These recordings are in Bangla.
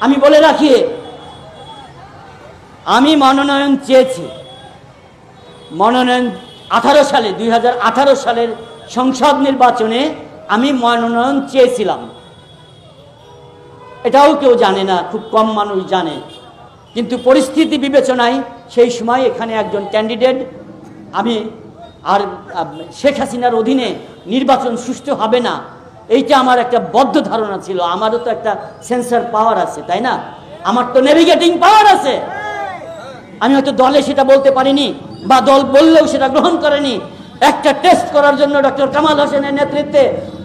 আমি বলে রাখি, আমি মনোনয়ন চেয়েছি। মনোনয়ন 18 সালে 2018 সালের সংসদ নির্বাচনে আমি মনোনয়ন চেয়েছিলাম। এটাও কেউ জানে না, খুব কম মানুষ জানে। কিন্তু পরিস্থিতি বিবেচনায় সেই সময় এখানে একজন ক্যান্ডিডেট, আমি আর শেখ হাসিনার অধীনে নির্বাচন সুষ্ঠু হবে না, এইটা আমার একটা বদ্ধ ধারণা ছিল। আমারও তো একটা সেন্সার পাওয়ার আছে, তাই না? আমার তো নেভিগেটিং পাওয়ার আছে। আমি হয়তো দলে সেটা বলতে পারিনি, বা দল বললেও সেটা গ্রহণ করেনি। একটা টেস্ট করার জন্য ডক্টর কামাল হোসেনের নেতৃত্বে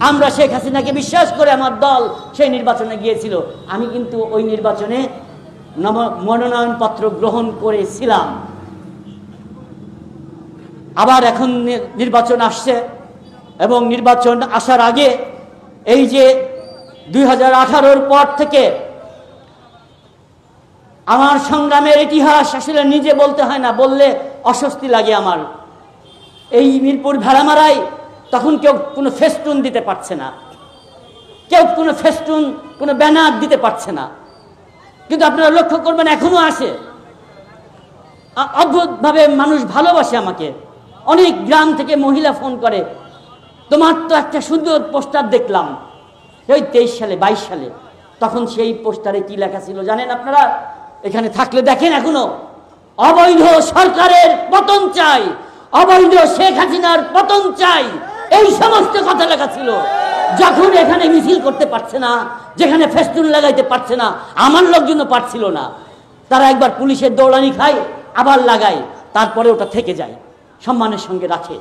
আমরা শেখ হাসিনাকে বিশ্বাস করে আমার দল সেই নির্বাচনে গিয়েছিল। আমি কিন্তু ওই নির্বাচনে মনোনয়নপত্র গ্রহণ করেছিলাম। আবার এখন নির্বাচন আসছে, এবং নির্বাচন আসার আগে এই যে 2018-র পর থেকে আমার সংগ্রামের ইতিহাস আসলে নিজে বলতে হয় না, বললে অস্বস্তি লাগে আমার। এই মিরপুর ভেড়ামারায় তখন কেউ কোনো ফেস্টুন দিতে পারছে না, কেউ কোনো ফেস্টুন, কোনো ব্যানার দিতে পারছে না। কিন্তু আপনারা লক্ষ্য করবেন এখনো আসে, অদ্ভুতভাবে মানুষ ভালোবাসে আমাকে। অনেক গ্রাম থেকে মহিলা ফোন করে, তোমার তো একটা সুন্দর পোস্টার দেখলাম ওই 23 সালে 22 সালে। তখন সেই পোস্টারে কি লেখা ছিল জানেন আপনারা? এখানে থাকলে দেখেন, এখনো অবৈধ সরকারের পতন চাই, অবৈধ শেখ হাসিনার পতন চাই, এই সমস্ত কথা লেখা ছিল। যখন এখানে মিছিল করতে পারছে না, যেখানে ফেস্টুন লাগাইতে পারছে না, আমার লোকজনও পারছিল না, তারা একবার পুলিশের দৌড়ানি খায়, আবার লাগায়, তারপরে ওটা থেকে যায়, সম্মানের সঙ্গে রাখে।